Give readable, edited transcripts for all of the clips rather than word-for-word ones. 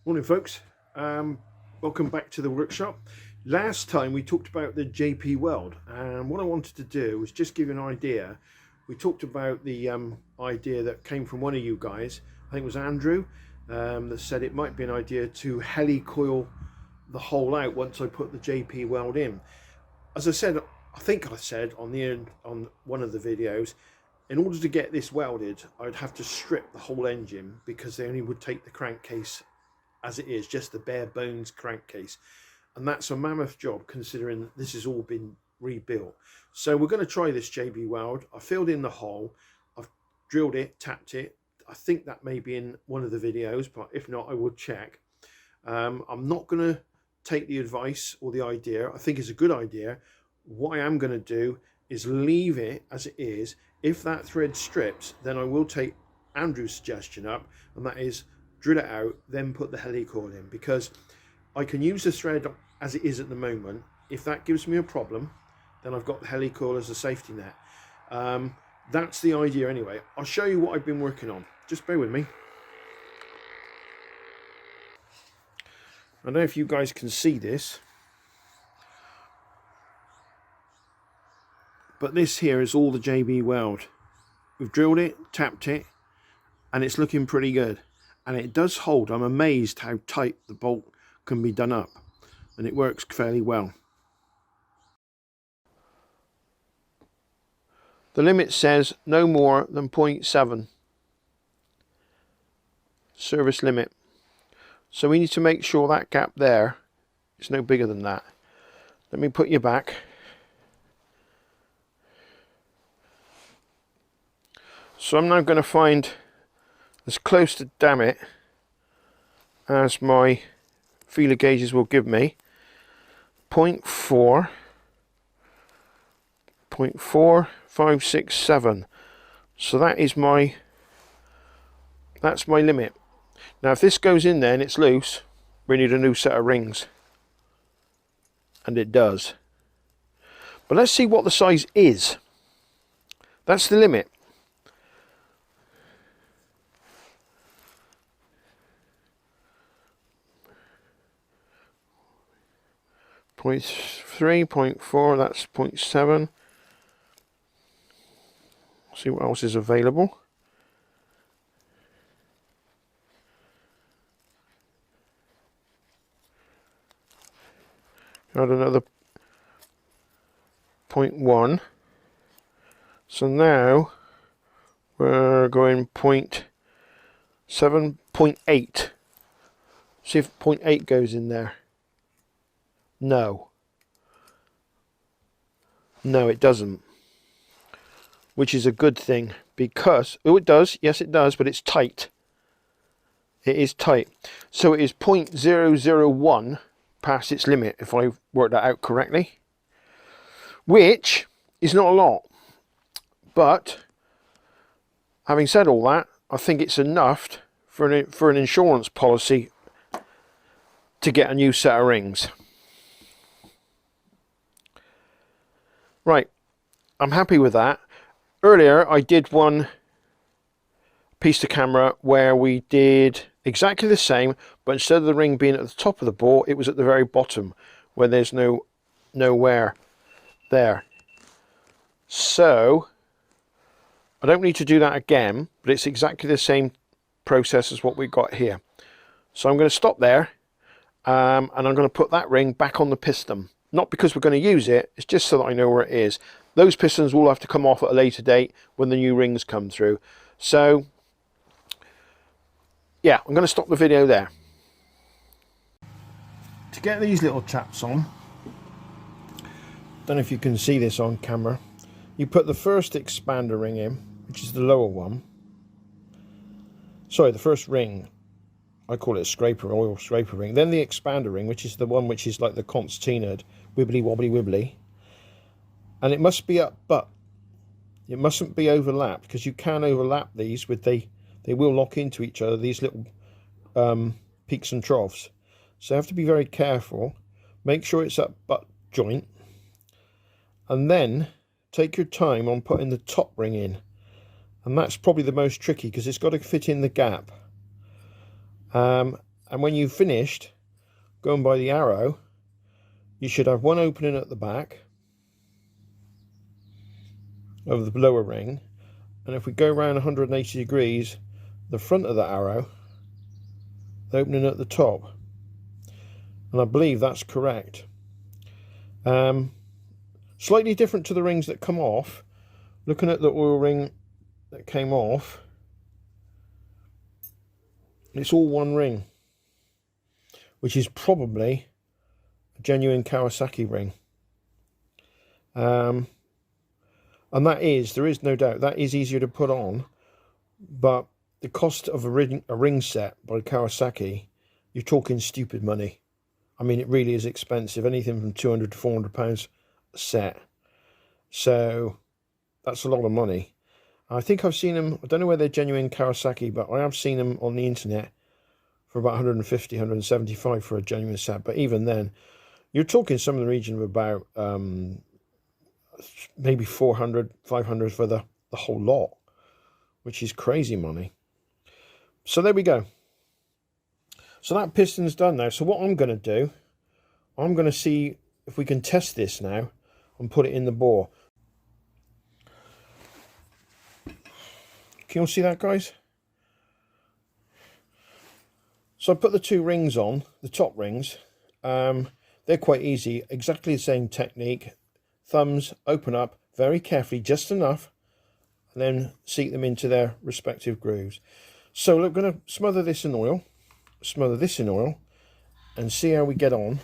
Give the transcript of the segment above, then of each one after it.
Morning folks, welcome back to the workshop. Last time we talked about the JP weld, and what I wanted to do was just give you an idea. We talked about the idea that came from one of you guys, I think it was Andrew, that said it might be an idea to helicoil the hole out once I put the JP weld in. As I said, I think I said on one of the videos, in order to get this welded I'd have to strip the whole engine because they only would take the crankcase as it is, just the bare bones crankcase, and that's a mammoth job considering this has all been rebuilt. So we're going to try this JB weld. I filled in the hole, I've drilled it, tapped it. I think that may be in one of the videos, but if not I will check. I'm not going to take the advice or the idea. I think it's a good idea. What I am going to do is leave it as it is. If that thread strips, then I will take Andrew's suggestion up, and that is drill it out, then put the helicoil in, because I can use the thread as it is at the moment. If that gives me a problem, then I've got the helicoil as a safety net. That's the idea anyway. I'll show you what I've been working on. Just bear with me. I don't know if you guys can see this, but this here is all the JB weld. We've drilled it, tapped it, and it's looking pretty good. And it does hold. I'm amazed how tight the bolt can be done up, and it works fairly well. The limit says no more than 0.7 service limit, so we need to make sure that gap there is no bigger than that. Let me put you back. So I'm now going to find as close to damn it as my feeler gauges will give me. 0.4, 0.4567. So that's my limit. Now if this goes in there and it's loose, we need a new set of rings, and it does. But let's see what the size is. That's the limit. Point 3, 0.4, that's 0.7. See what else is available. Got another 0.1. So now we're going 0.7, 0.8. See if 0.8 goes in there. No, it doesn't, which is a good thing, because, oh, it does, yes it does, but it's tight. It is tight. So it is 0.001 past its limit, if I worked that out correctly, which is not a lot. But having said all that, I think it's enough for an insurance policy to get a new set of rings. Right, I'm happy with that. Earlier I did one piece of camera where we did exactly the same, but instead of the ring being at the top of the bore, it was at the very bottom where there's nowhere there. So I don't need to do that again, but it's exactly the same process as what we got here. So I'm going to stop there, and I'm going to put that ring back on the piston. Not because we're going to use it, it's just so that I know where it is. Those pistons will have to come off at a later date when the new rings come through. So, yeah, I'm going to stop the video there. To get these little chaps on, don't know if you can see this on camera, you put the first expander ring in, which is the lower one. Sorry, the first ring. I call it a scraper, oil scraper ring. Then the expander ring, which is the one which is like the concertina, wibbly wobbly wibbly. And it must be up, but it mustn't be overlapped, because you can overlap these with they will lock into each other, these little peaks and troughs. So you have to be very careful. Make sure it's at butt joint, and then take your time on putting the top ring in. And that's probably the most tricky, because it's got to fit in the gap. And And when you've finished going by the arrow, you should have one opening at the back of the lower ring, and if we go around 180 degrees, the front of the arrow, the opening at the top. And I believe that's correct. Slightly different to the rings that come off. Looking at the oil ring that came off, it's all one ring, which is probably a genuine Kawasaki ring. And that is, there is no doubt, that is easier to put on, but the cost of a ring set by Kawasaki, you're talking stupid money. I mean, it really is expensive, anything from £200 to £400 a set. So that's a lot of money. I think I've seen them, I don't know where they're genuine Kawasaki, but I have seen them on the internet for about 150, 175 for a genuine set. But even then, you're talking some in the region of about maybe 400, 500 for the whole lot, which is crazy money. So there we go. So that piston's done now. So what I'm going to do, I'm going to see if we can test this now and put it in the bore. Can you all see that, guys? So I put the two rings on, the top rings. They're quite easy, exactly the same technique. Thumbs open up very carefully, just enough, and then seat them into their respective grooves. So we're going to smother this in oil, and see how we get on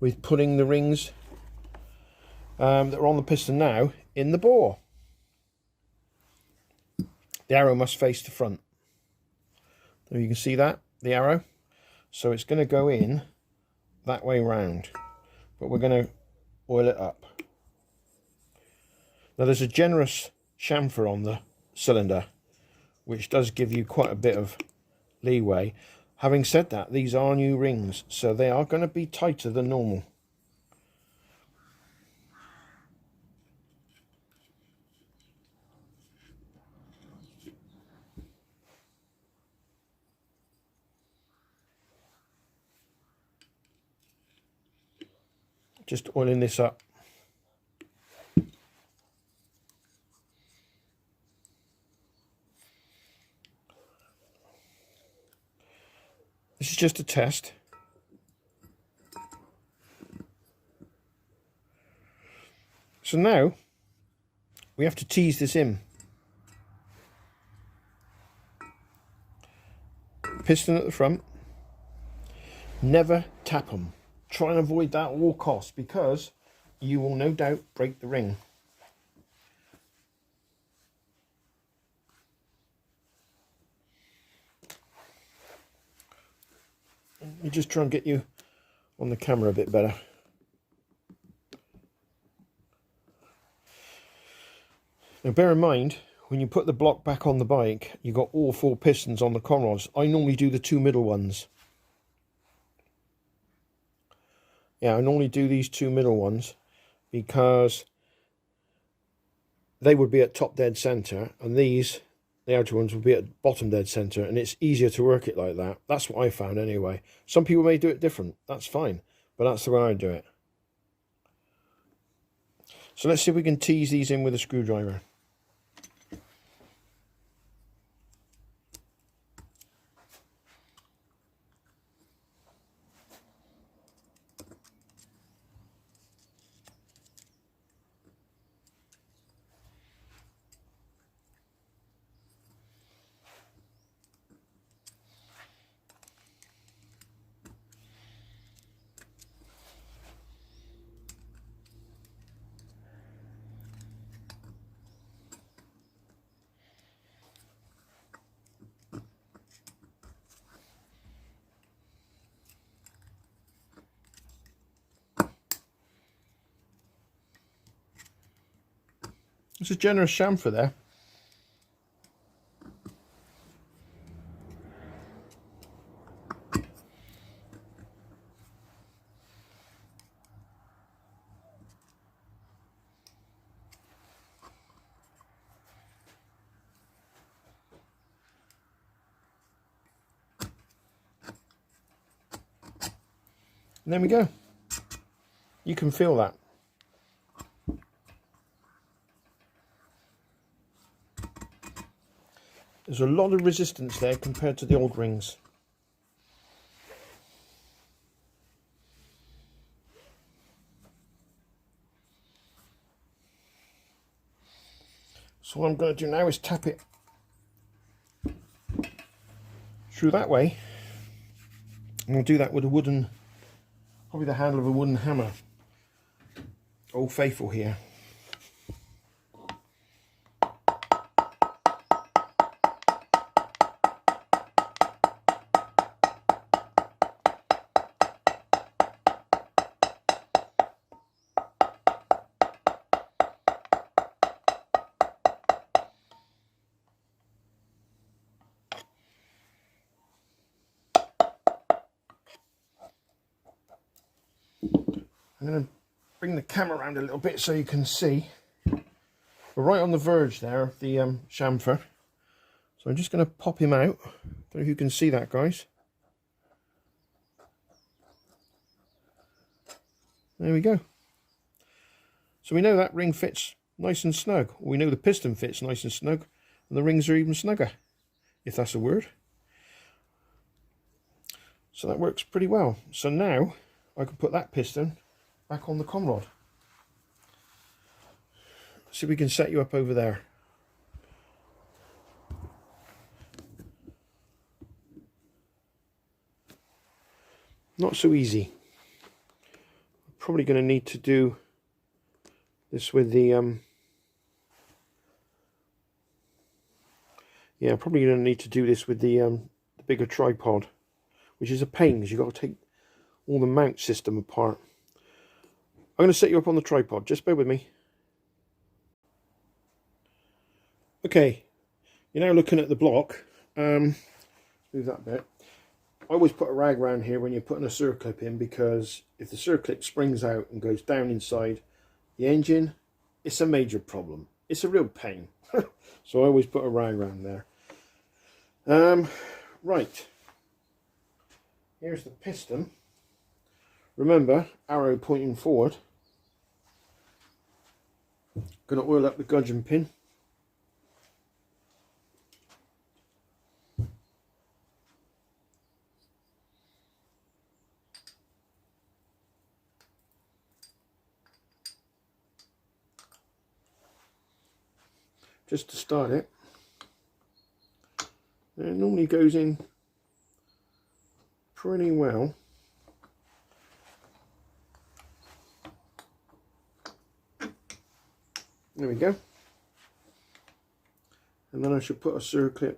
with putting the rings that are on the piston now in the bore. The arrow must face the front. There you can see that, the arrow. So it's going to go in that way round, but we're going to oil it up. Now there's a generous chamfer on the cylinder, which does give you quite a bit of leeway. Having said that, these are new rings, so they are going to be tighter than normal. Just oiling this up. This is just a test. So now we have to tease this in. Piston at the front. Never tap them. Try and avoid that at all costs, because you will no doubt break the ring. Let me just try and get you on the camera a bit better. Now bear in mind, when you put the block back on the bike, you got all four pistons on the con rods. I normally do the two middle ones. Yeah, I normally do these two middle ones because they would be at top dead center, and these, the outer ones, would be at bottom dead center, and it's easier to work it like that. That's what I found anyway. Some people may do it different. That's fine, but that's the way I do it. So let's see if we can tease these in with a screwdriver. It's a generous chamfer there. And there we go. You can feel that. There's a lot of resistance there compared to the old rings. So what I'm going to do now is tap it through that way. And I'll do that with a wooden, probably the handle of a wooden hammer. Old Faithful here. I'm going to bring the camera around a little bit so you can see. We're right on the verge there of the chamfer. So I'm just going to pop him out. Don't know if you can see that, guys. There we go. So we know that ring fits nice and snug. We know the piston fits nice and snug. And the rings are even snugger, if that's a word. So that works pretty well. So now I can put that piston back on the conrod. See if we can set you up over there. Not so easy. Probably going to need to do this with the yeah, probably going to need to do this with the bigger tripod, which is a pain because you've got to take all the mount system apart. I'm going to set you up on the tripod, just bear with me. Okay, you're now looking at the block. Move that bit. I always put a rag around here when you're putting a circlip in, because if the circlip springs out and goes down inside the engine, it's a major problem. It's a real pain. So I always put a rag around there. Right, here's the piston. Remember, arrow pointing forward. Going to oil up the gudgeon pin. Just to start it. And it normally goes in pretty well. There we go. And then I should put a circlip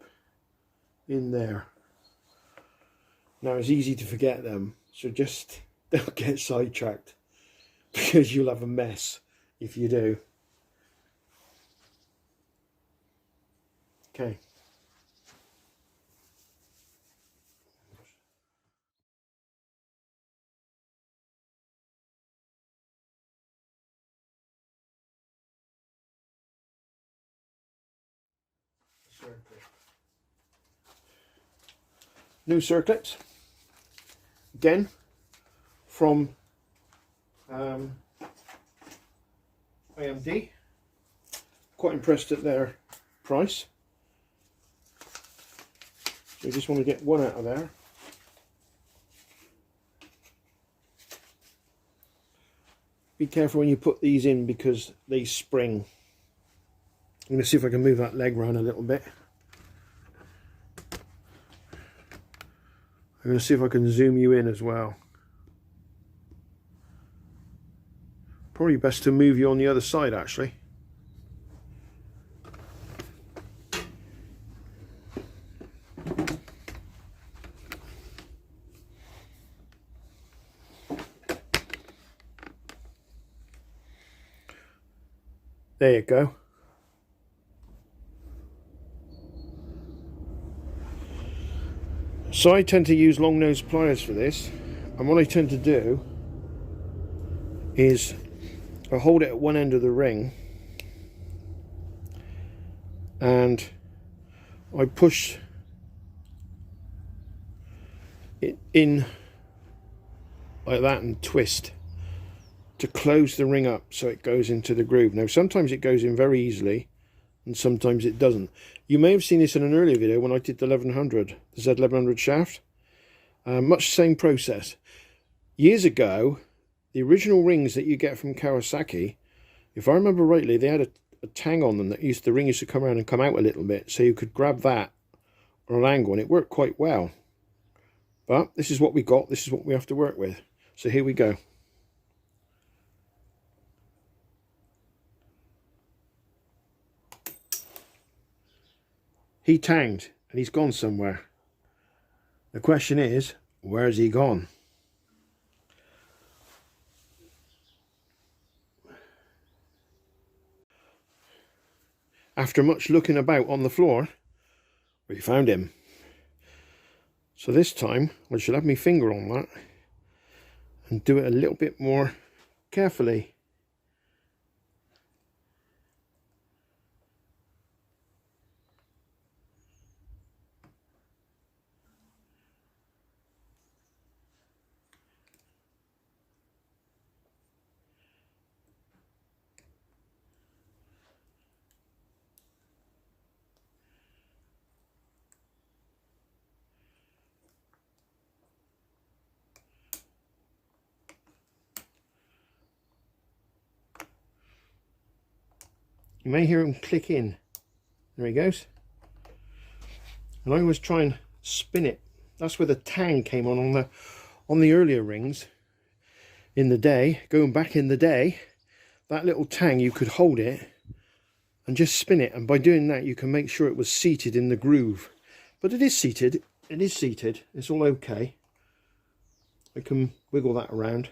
in there. Now it's easy to forget them, so just don't get sidetracked, because you'll have a mess if you do. Okay. New circlips, again from AMD. Quite impressed at their price. So you just want to get one out of there. Be careful when you put these in because they spring. I'm going to see if I can move that leg around a little bit. I'm going to see if I can zoom you in as well. Probably best to move you on the other side, actually. There you go. So I tend to use long nose pliers for this, and what I tend to do is I hold it at one end of the ring and I push it in like that and twist to close the ring up so it goes into the groove. Now sometimes it goes in very easily and sometimes it doesn't. You may have seen this in an earlier video when I did the 1100, the Z1100 shaft. Much the same process. Years ago, the original rings that you get from Kawasaki, if I remember rightly, they had a tang on them that the ring used to come around and come out a little bit, so you could grab that on an angle and it worked quite well. But this is what we got, this is what we have to work with. So here we go. He tanged and he's gone somewhere. The question is, where's he gone? After much looking about on the floor, we found him. So this time I should have my finger on that and do it a little bit more carefully. You may hear him click in. There he goes. And I always try and spin it. That's where the tang came on the earlier rings in the day. Going back in the day, that little tang, you could hold it and just spin it, and by doing that you can make sure it was seated in the groove. But it is seated. It is seated. It's all okay. I can wiggle that around.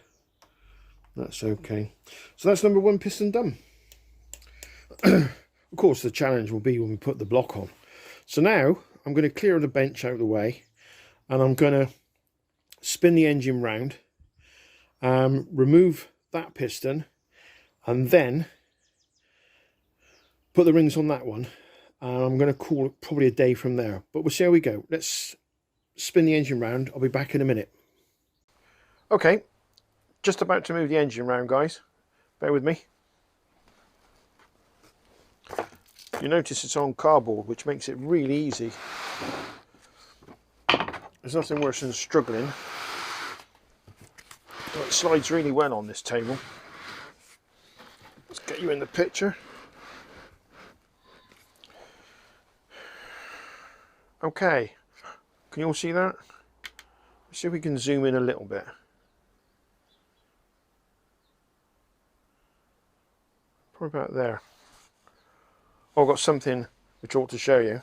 That's okay. So that's number one piston done. Of course the challenge will be when we put the block on. So now I'm going to clear the bench out of the way and I'm going to spin the engine round, remove that piston, and then put the rings on that one. I'm going to call it probably a day from there, but we'll see how we go. Let's spin the engine round. I'll be back in a minute. Okay, just about to move the engine round, guys. Bear with me. You notice it's on cardboard, which makes it really easy. There's nothing worse than struggling. It slides really well on this table. Let's get you in the picture. Okay, can you all see that? Let's see if we can zoom in a little bit. Probably about there. Oh, I've got something which I ought to show you.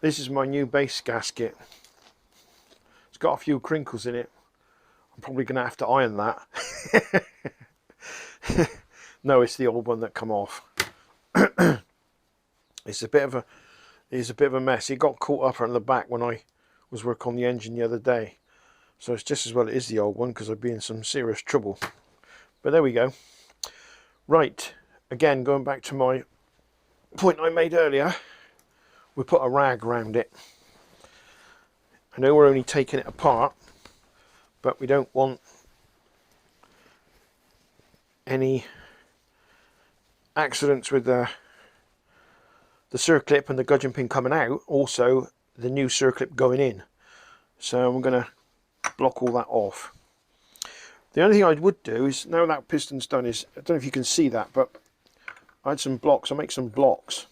This is my new base gasket. It's got a few crinkles in it. I'm probably going to have to iron that. No, it's the old one that come off. It's a bit of a mess. It got caught up on the back when I was working on the engine the other day. So it's just as well it is the old one, because I'd be in some serious trouble. But there we go. Right, again, going back to my point I made earlier, we put a rag around it. I know we're only taking it apart, but we don't want any accidents with the circlip and the gudgeon pin coming out, also the new circlip going in. So I'm going to block all that off. The only thing I would do is, now that piston's done, is, I don't know if you can see that, but I had some blocks. I'll make some blocks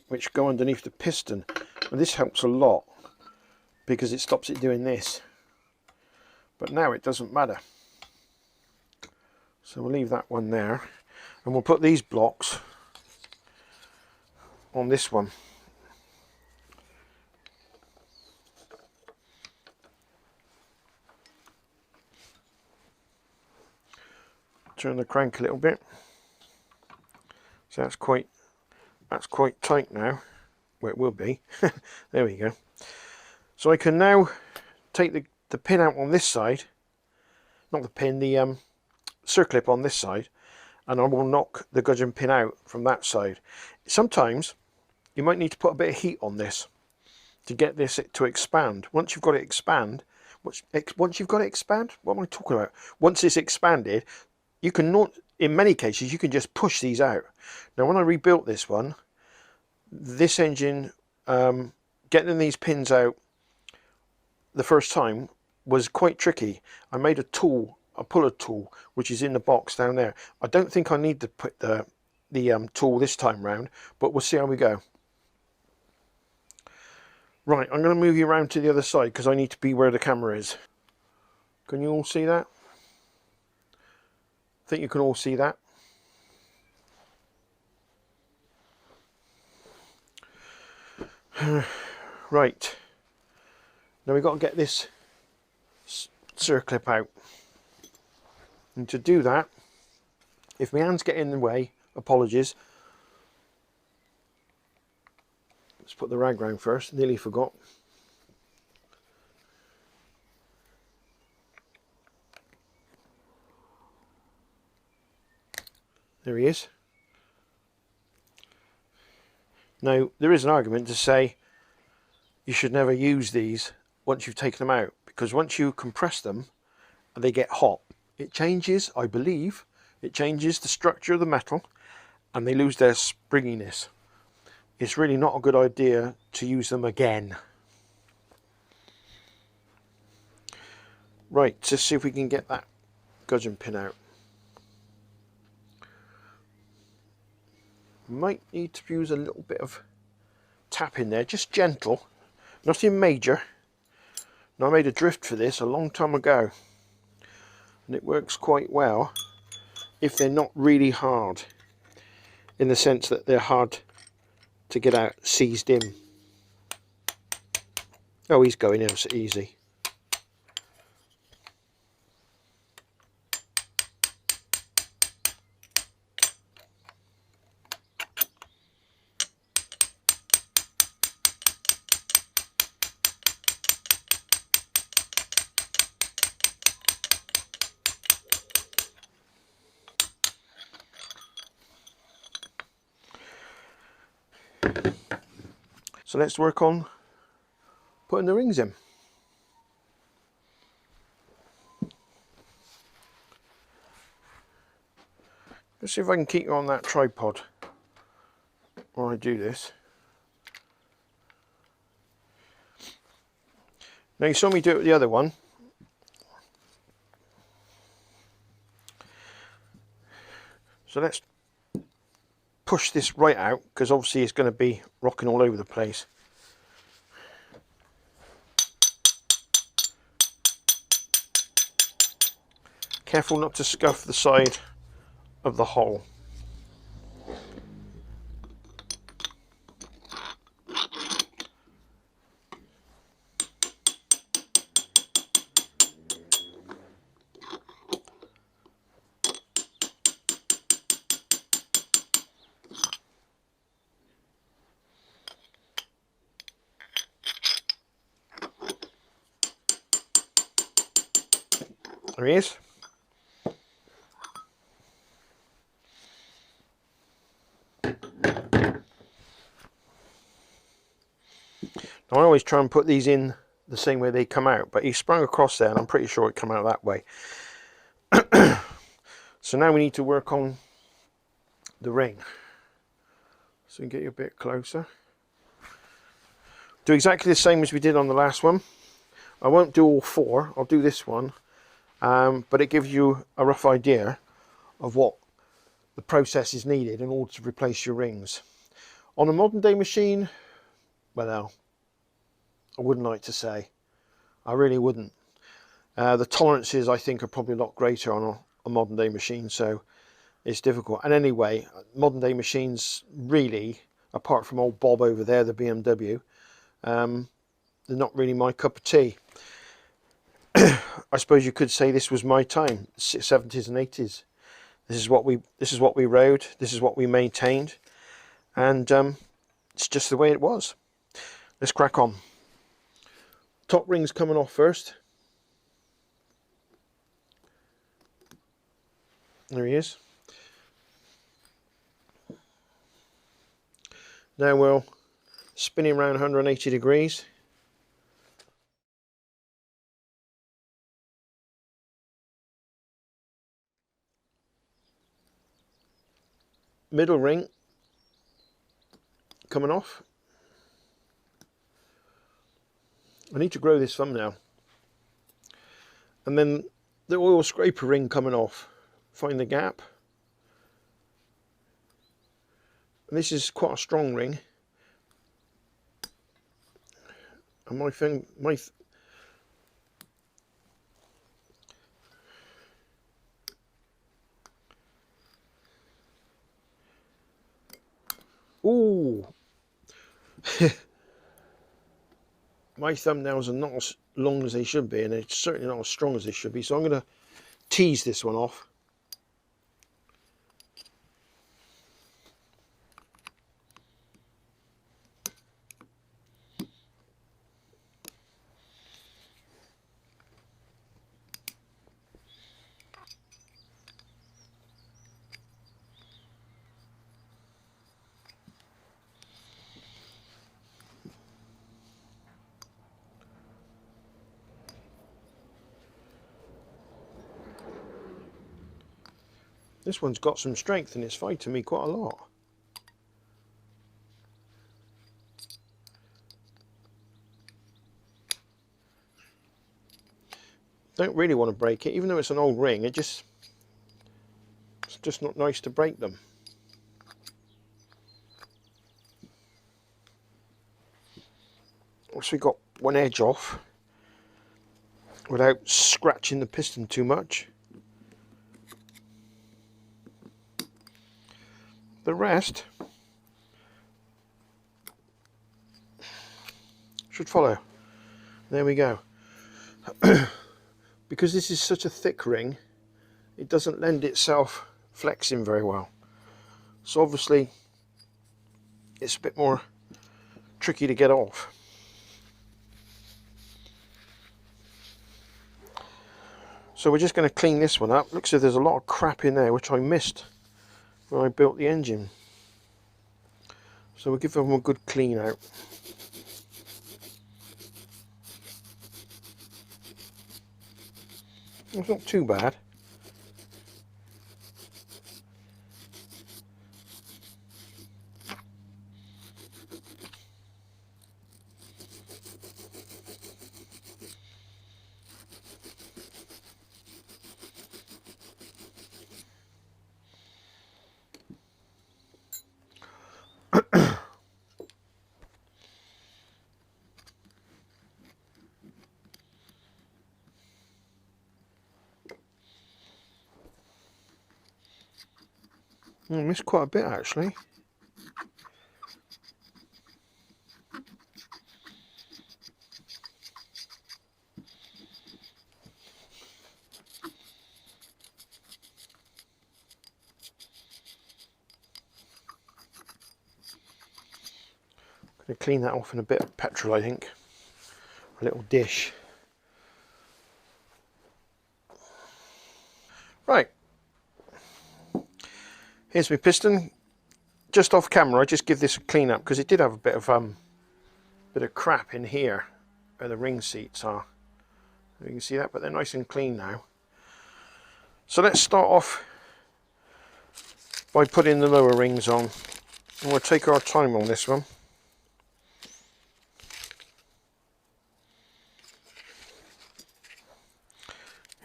which go underneath the piston, and this helps a lot because it stops it doing this. But now it doesn't matter, so we'll leave that one there, and we'll put these blocks on this one. Turn the crank a little bit. So that's quite tight now. Well, it will be. There we go. So I can now take the pin out on this side, not the pin, the circlip on this side, and I will knock the gudgeon pin out from that side. Sometimes you might need to put a bit of heat on this to get this to expand. Once you've got it expand, Once you've got it expand, what am I talking about? Once it's expanded, you can not, in many cases, you can just push these out. Now, when I rebuilt this one, this engine, getting these pins out the first time was quite tricky. I made a tool, a puller tool, which is in the box down there. I don't think I need to put the tool this time round, but we'll see how we go. Right, I'm going to move you around to the other side because I need to be where the camera is. Can you all see that? I think you can all see that. Right, now we've got to get this circlip out, and to do that, if my hands get in the way, apologies. Let's put the rag round first, nearly forgot. There he is. Now, there is an argument to say you should never use these once you've taken them out, because once you compress them and they get hot, it changes, I believe, it changes the structure of the metal and they lose their springiness. It's really not a good idea to use them again. Right, let's see if we can get that gudgeon pin out. Might need to use a little bit of tap in there, just gentle, nothing major. Now, I made a drift for this a long time ago, and it works quite well if they're not really hard, in the sense that they're hard to get out, seized in. Oh, he's going in, so easy. So let's work on putting the rings in. Let's see if I can keep you on that tripod while I do this. Now, you saw me do it with the other one. So let's push this right out, because obviously it's going to be rocking all over the place. Careful not to scuff the side of the hole. There he is. Now, I always try and put these in the same way they come out, but he sprung across there and I'm pretty sure it came out that way. So now we need to work on the ring. So we can get you a bit closer. Do exactly the same as we did on the last one. I won't do all four, I'll do this one, but it gives you a rough idea of what the process is needed in order to replace your rings. On a modern day machine, well, I wouldn't like to say. I really wouldn't. The tolerances, I think, are probably a lot greater on a modern day machine, so it's difficult. And anyway, modern day machines really, apart from old Bob over there, the BMW, they're not really my cup of tea. I suppose you could say this was my time, 70s and 80s. This is what we rode, this is what we maintained, and it's just the way it was. Let's crack on. Top ring's coming off first. There he is. Now we'll spin him around 180 degrees. middle ring coming off. I need to grow this thumbnail. And then the oil scraper ring coming off. Find the gap. And this is quite a strong ring. And my thing, ooh. My thumbnails are not as long as they should be, and they're certainly not as strong as they should be, so I'm going to tease this one off. This one's got some strength and it's fighting me quite a lot. Don't really want to break it, even though it's an old ring. It's just not nice to break them. So we got one edge off without scratching the piston too much. The rest should follow. There we go. Because this is such a thick ring, it doesn't lend itself flexing very well. So obviously it's a bit more tricky to get off. So we're just going to clean this one up. Looks like there's a lot of crap in there which I missed when I built the engine. So we'll give them a good clean out. It's not too bad. I missed quite a bit actually. I'm going to clean that off in a bit of petrol, I think. A little dish. Right. Here's my piston. Just off camera, I just give this a clean up because it did have a bit of crap in here where the ring seats are. You can see that, but they're nice and clean now. So let's start off by putting the lower rings on, and we'll take our time on this one.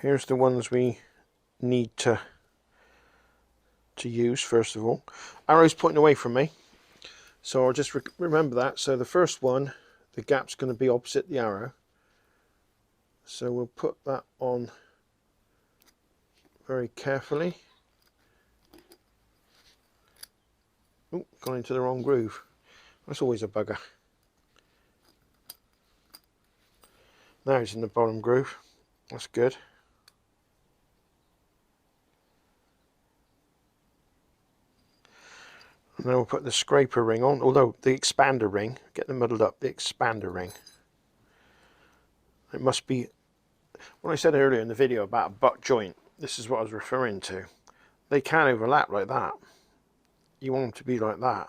Here's the ones we need to use first of all. Arrow's pointing away from me, so I'll just remember that. So the first one, the gap's going to be opposite the arrow, so we'll put that on very carefully. Oh, gone into the wrong groove. That's always a bugger. Now it's in the bottom groove. That's good. And then we'll put the scraper ring on, although the expander ring, get them muddled up, the expander ring. It must be, what I said earlier in the video about a butt joint, this is what I was referring to. They can overlap like that. You want them to be like that.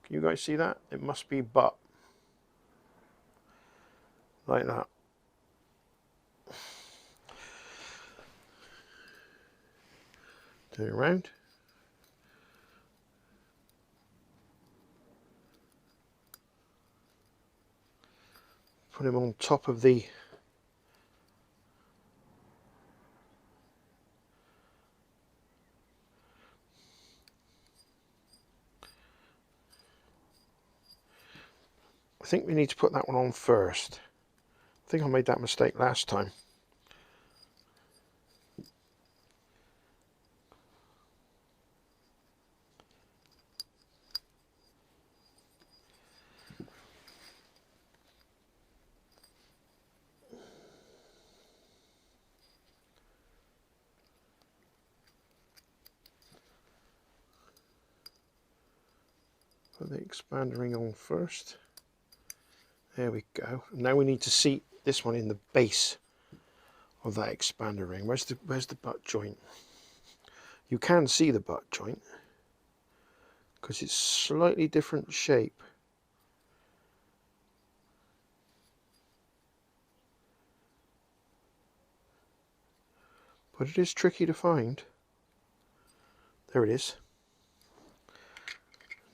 Can you guys see that? It must be butt. Like that. Turn it around. put him on top of the I think we need to put that one on first. I think I made that mistake last time. Put the expander ring on first. There we go. Now we need to seat this one in the base of that expander ring. Where's the butt joint? You can see the butt joint because it's slightly different shape. But it is tricky to find. There it is.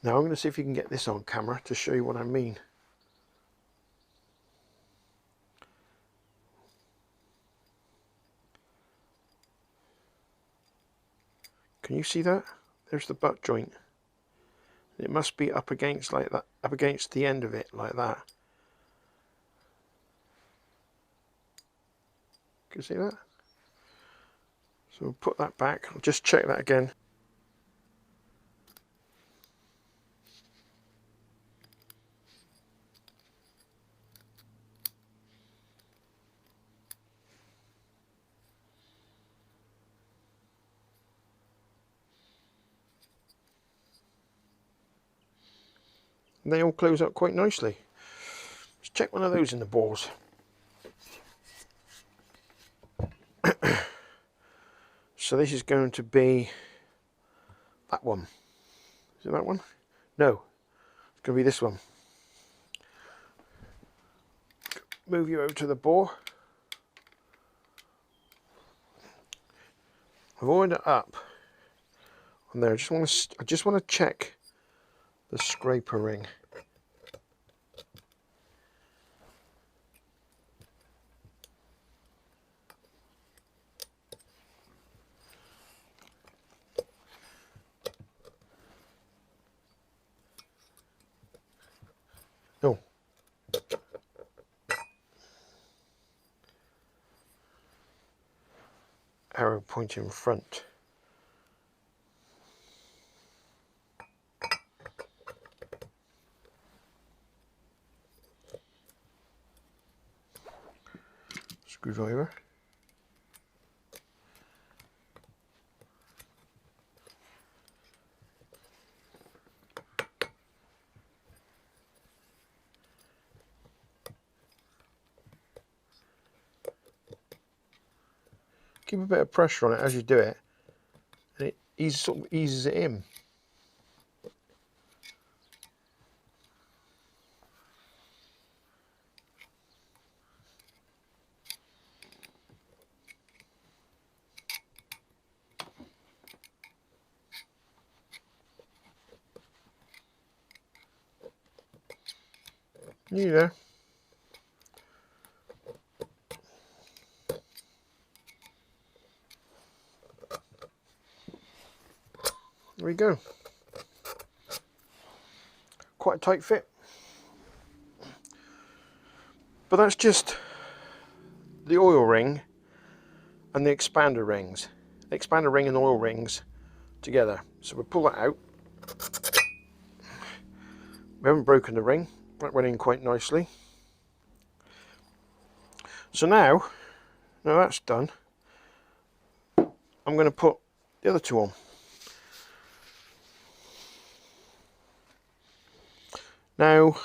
Now I'm going to see if you can get this on camera to show you what I mean. Can you see that? There's the butt joint. It must be up against like that, up against the end of it like that. Can you see that? So we'll put that back. I'll just check that again. And they all close up quite nicely. Let's check one of those in the bores. So this is going to be that one. Is it that one? No, it's going to be this one. Move you over to the bore. I've oiled it up on there. I just want to check the scraper ring. Oh. Arrow pointing front. Screwdriver. Keep a bit of pressure on it as you do it, and it sort of eases it in. You there. There we go. Quite a tight fit. But that's just the oil ring and the expander rings. The expander ring and oil rings together. So we'll pull that out. We haven't broken the ring. That went in quite nicely. So now that's done, I'm going to put the other two on. Now,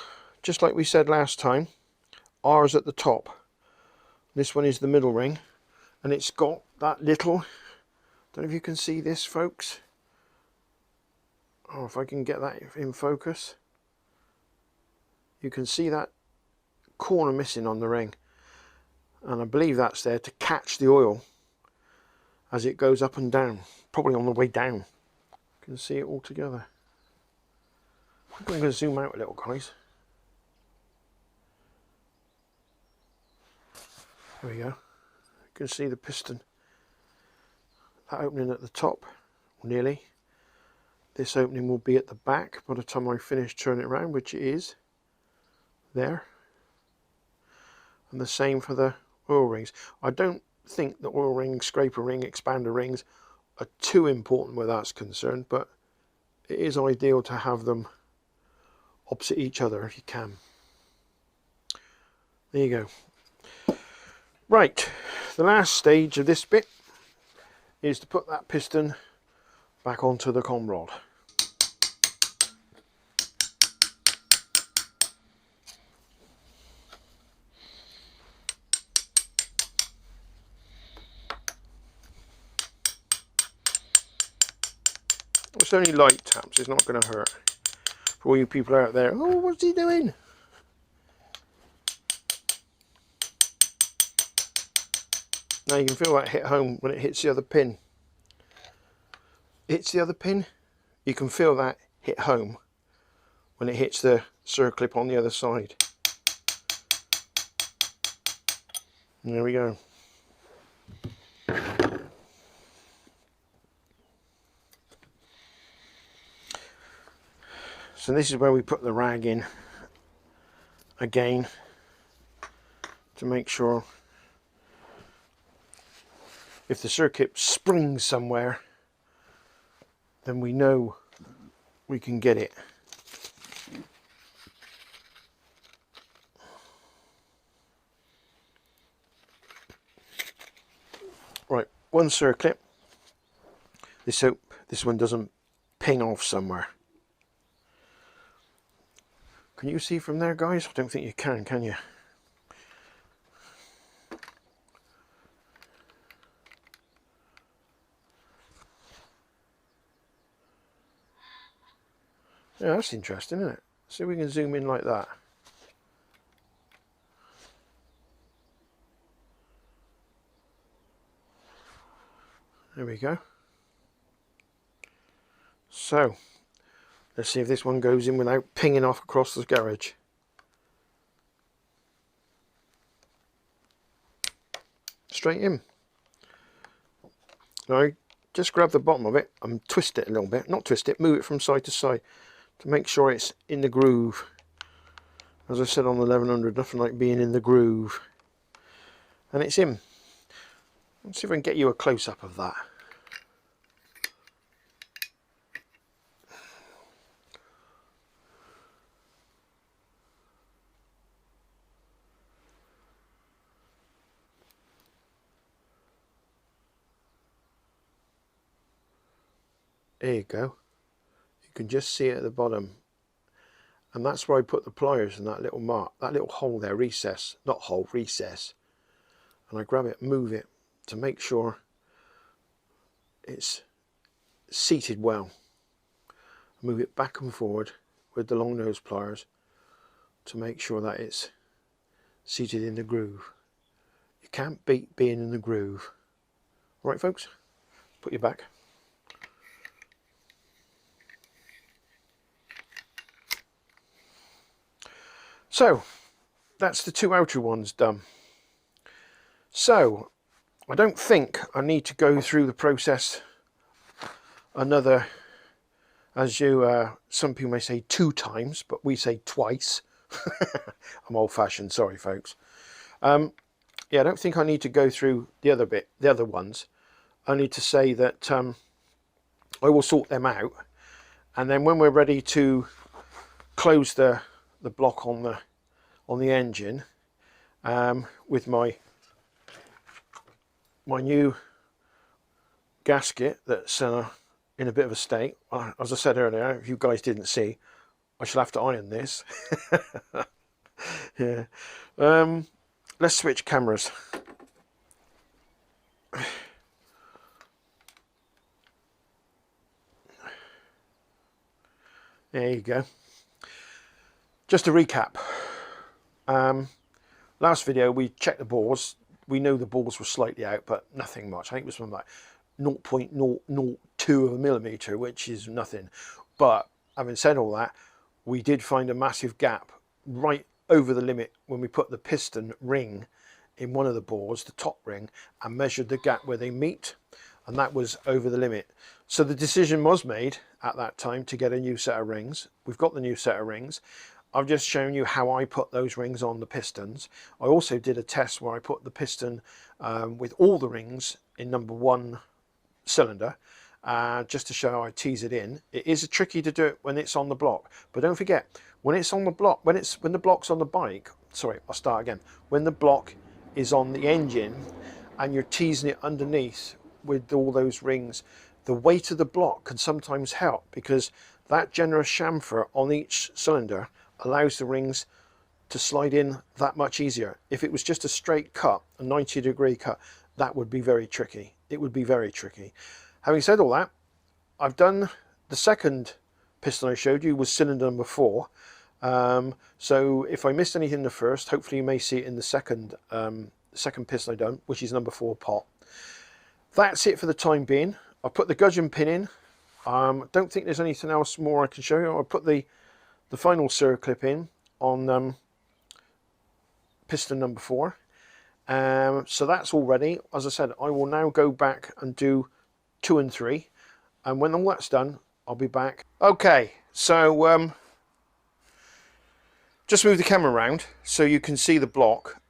just like we said last time, R is at the top. This one is the middle ring, and it's got that little, don't know if you can see this, folks. Oh, if I can get that in focus. You can see that corner missing on the ring. And I believe that's there to catch the oil as it goes up and down, probably on the way down. You can see it all together. I think I'm going to zoom out a little, guys. There we go. You can see the piston, that opening at the top, nearly. This opening will be at the back by the time I finish turning it around, which it is there. And the same for the oil rings. I don't think the oil ring, scraper ring, expander rings are too important where that's concerned, but it is ideal to have them opposite each other if you can. There you go. Right, the last stage of this bit is to put that piston back onto the con rod. It's only light taps, it's not going to hurt. For all you people out there, oh, what's he doing? Now you can feel that hit home when it hits the other pin. Hits the other pin, you can feel that hit home when it hits the circlip on the other side. And there we go. So this is where we put the rag in again to make sure if the circuit springs somewhere, then we know we can get it. Right, one circlip. Let's hope this one doesn't ping off somewhere. Can you see from there, guys? I don't think you can you? Yeah, that's interesting, isn't it? See if we can zoom in like that. There we go. So, let's see if this one goes in without pinging off across the garage. Straight in. Now, just grab the bottom of it and twist it a little bit. Not twist it, move it from side to side to make sure it's in the groove. As I said on the 1100, nothing like being in the groove. And it's in. Let's see if I can get you a close-up of that. There you go. You can just see it at the bottom. And that's where I put the pliers in that little mark, that little hole there, recess, not hole, recess. And I grab it, move it to make sure it's seated well. Move it back and forward with the long nose pliers to make sure that it's seated in the groove. You can't beat being in the groove. All right, folks, put your back. So that's the two outer ones done. So I don't think I need to go through the process another, as you some people may say 2 times, but we say twice. I'm old-fashioned, sorry folks. Yeah, I don't think I need to go through the other ones. I need to say that I will sort them out, and then when we're ready to close the block on the engine with my new gasket that's in a bit of a state. As I said earlier, if you guys didn't see, I shall have to iron this. Yeah. Let's switch cameras. There you go. Just to recap, last video we checked the bores. We know the bores were slightly out, but nothing much. I think it was from like 0.002 of a millimetre, which is nothing. But having said all that, we did find a massive gap right over the limit when we put the piston ring in one of the bores, the top ring, and measured the gap where they meet, and that was over the limit. So the decision was made at that time to get a new set of rings. We've got the new set of rings. I've just shown you how I put those rings on the pistons. I also did a test where I put the piston with all the rings in number 1 cylinder, just to show how I tease it in. It is tricky to do it when it's on the block, but don't forget, when it's on the block, when the block's on the bike, sorry, I'll start again. When the block is on the engine and you're teasing it underneath with all those rings, the weight of the block can sometimes help, because that generous chamfer on each cylinder allows the rings to slide in that much easier. If it was just a straight cut, a 90-degree cut, that would be very tricky. It would be very tricky. Having said all that, I've done the second piston I showed you was cylinder number 4. So if I missed anything in the first, hopefully you may see it in the second piston I've done, which is number 4 pot. That's it for the time being. I'll put the gudgeon pin in. Don't think there's anything else more I can show you. I'll put the final circlip in on piston number 4. So that's all ready. As I said, I will now go back and do 2 and 3, and when all that's done, I'll be back. Okay, so just move the camera around so you can see the block.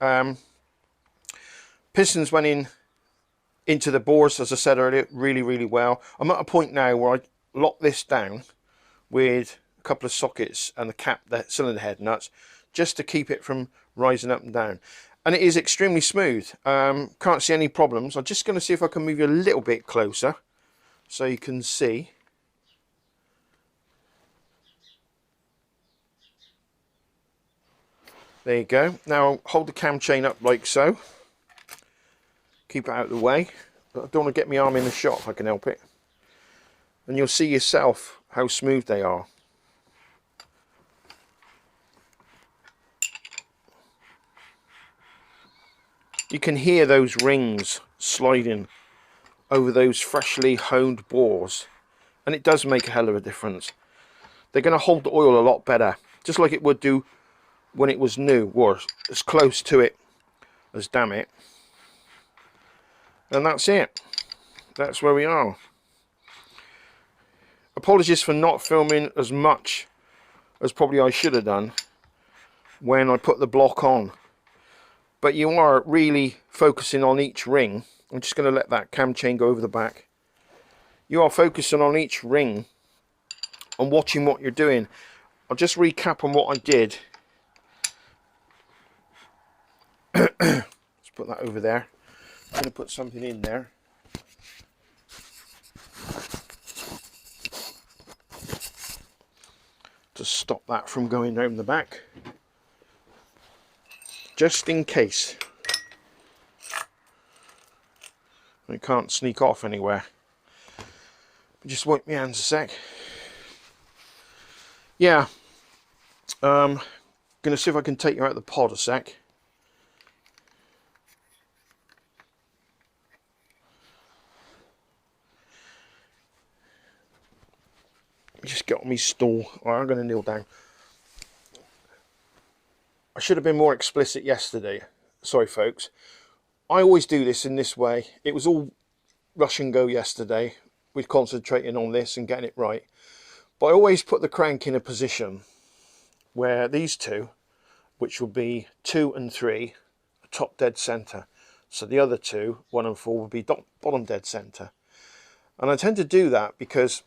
Pistons went into the bores, as I said earlier, really well. I'm at a point now where I lock this down with a couple of sockets and the cylinder head nuts, just to keep it from rising up and down. And it is extremely smooth. Can't see any problems. I'm just going to see if I can move you a little bit closer so you can see. There you go. Now hold the cam chain up like so. Keep it out of the way. But I don't want to get my arm in the shot if I can help it. And you'll see yourself how smooth they are. You can hear those rings sliding over those freshly honed bores, and it does make a hell of a difference. They're going to hold the oil a lot better, just like it would do when it was new, or as close to it as damn it. And that's it. That's where we are. Apologies for not filming as much as probably I should have done when I put the block on. But you are really focusing on each ring. I'm just going to let that cam chain go over the back. You are focusing on each ring and watching what you're doing. I'll just recap on what I did. Let's put that over there. I'm going to put something in there. To stop that from going down the back. Just in case I can't sneak off anywhere. Just wipe my hands a sec. Yeah, gonna see if I can take you out of the pod a sec. Just get on my stool. Alright, I'm gonna kneel down. I should have been more explicit yesterday. Sorry folks. I always do this in this way. It was all rush and go yesterday with concentrating on this and getting it right. But I always put the crank in a position where these two, which will be 2 and 3, are top dead centre. So the other two, 1 and 4, will be bottom dead centre. And I tend to do that because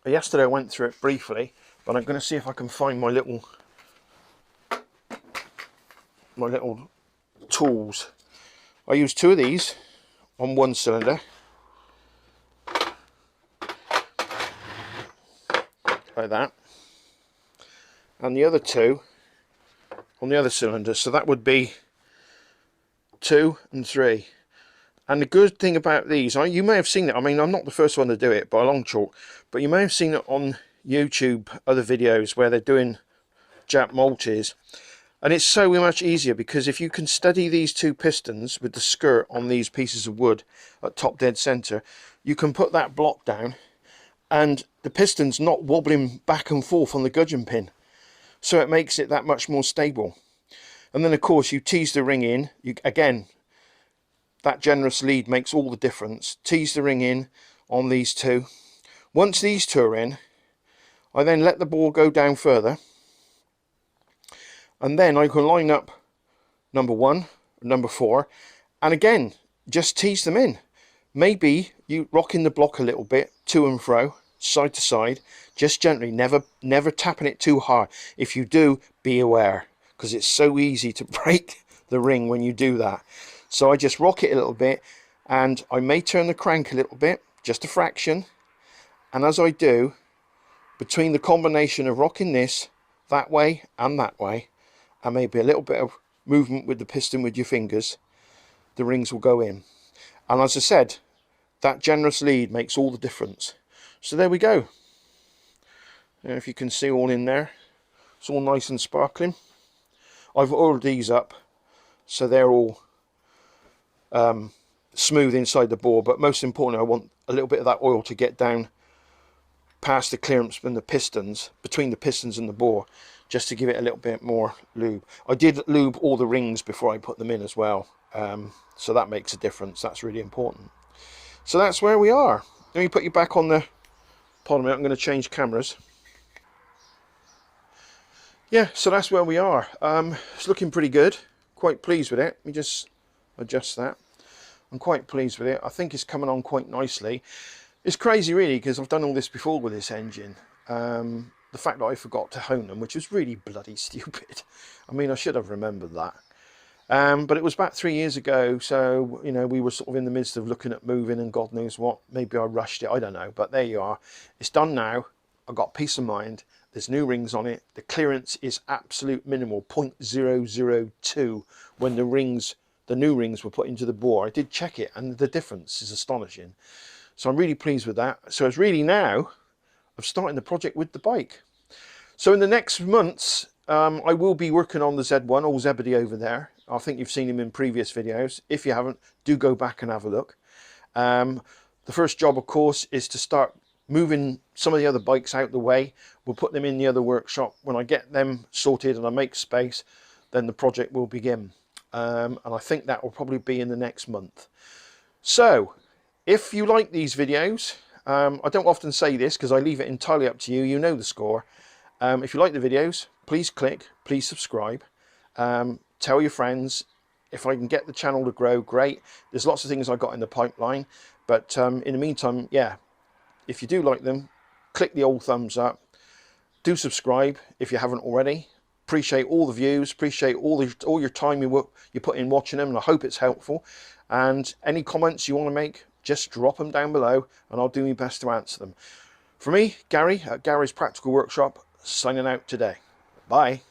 yesterday I went through it briefly, but I'm going to see if I can find my little tools. I use 2 of these on 1 cylinder, like that, and the other 2 on the other cylinder, so that would be 2 and 3. And the good thing about these, you may have seen it, I mean I'm not the first one to do it by a long chalk, but you may have seen it on YouTube, other videos where they're doing Jap multis. And it's so much easier because if you can steady these 2 pistons with the skirt on these pieces of wood at top dead center, you can put that block down and the piston's not wobbling back and forth on the gudgeon pin. So it makes it that much more stable. And then of course you tease the ring in. Again, that generous lead makes all the difference. Tease the ring in on these two. Once these two are in, I then let the bore go down further, and then I can line up number 1, number 4, and again just tease them in. Maybe you rocking the block a little bit to and fro, side to side, just gently, never tapping it too hard. If you do, be aware, because it's so easy to break the ring when you do that. So I just rock it a little bit, and I may turn the crank a little bit, just a fraction, and as I do, between the combination of rocking this that way and that way, and maybe a little bit of movement with the piston with your fingers, the rings will go in. And as I said, that generous lead makes all the difference. So there we go. If you can see all in there, it's all nice and sparkling. I've oiled these up so they're all smooth inside the bore, but most importantly, I want a little bit of that oil to get down past the clearance and the pistons, between the pistons and the bore, just to give it a little bit more lube. I did lube all the rings before I put them in as well, so that makes a difference. That's really important. So that's where we are. Let me put you back on the, pardon me, I'm going to change cameras. Yeah, so that's where we are. It's looking pretty good. Quite pleased with it. Let me just adjust that. I'm quite pleased with it. I think it's coming on quite nicely. It's crazy really, because I've done all this before with this engine. The fact that I forgot to hone them, which was really bloody stupid. I mean, I should have remembered that. But it was about 3 years ago, so, you know, we were sort of in the midst of looking at moving and God knows what. Maybe I rushed it, I don't know. But there you are. It's done now. I've got peace of mind. There's new rings on it. The clearance is absolute minimal, 0.002 when the new rings were put into the bore. I did check it, and the difference is astonishing. So I'm really pleased with that. So it's really now of starting the project with the bike. So in the next months, I will be working on the Z1, or Zebedee over there. I think you've seen him in previous videos. If you haven't, do go back and have a look. The first job, of course, is to start moving some of the other bikes out the way. We'll put them in the other workshop. When I get them sorted and I make space, then the project will begin. And I think that will probably be in the next month. So if you like these videos, I don't often say this because I leave it entirely up to you. You know the score. If you like the videos, please click, please subscribe. Tell your friends. If I can get the channel to grow, great. There's lots of things I got in the pipeline. But in the meantime, yeah, if you do like them, click the old thumbs up. Do subscribe if you haven't already. Appreciate all the views, appreciate all your time you put in watching them, and I hope it's helpful. And any comments you want to make, just drop them down below and I'll do my best to answer them. For me, Gary at Gary's Practical Workshop, signing out today. Bye.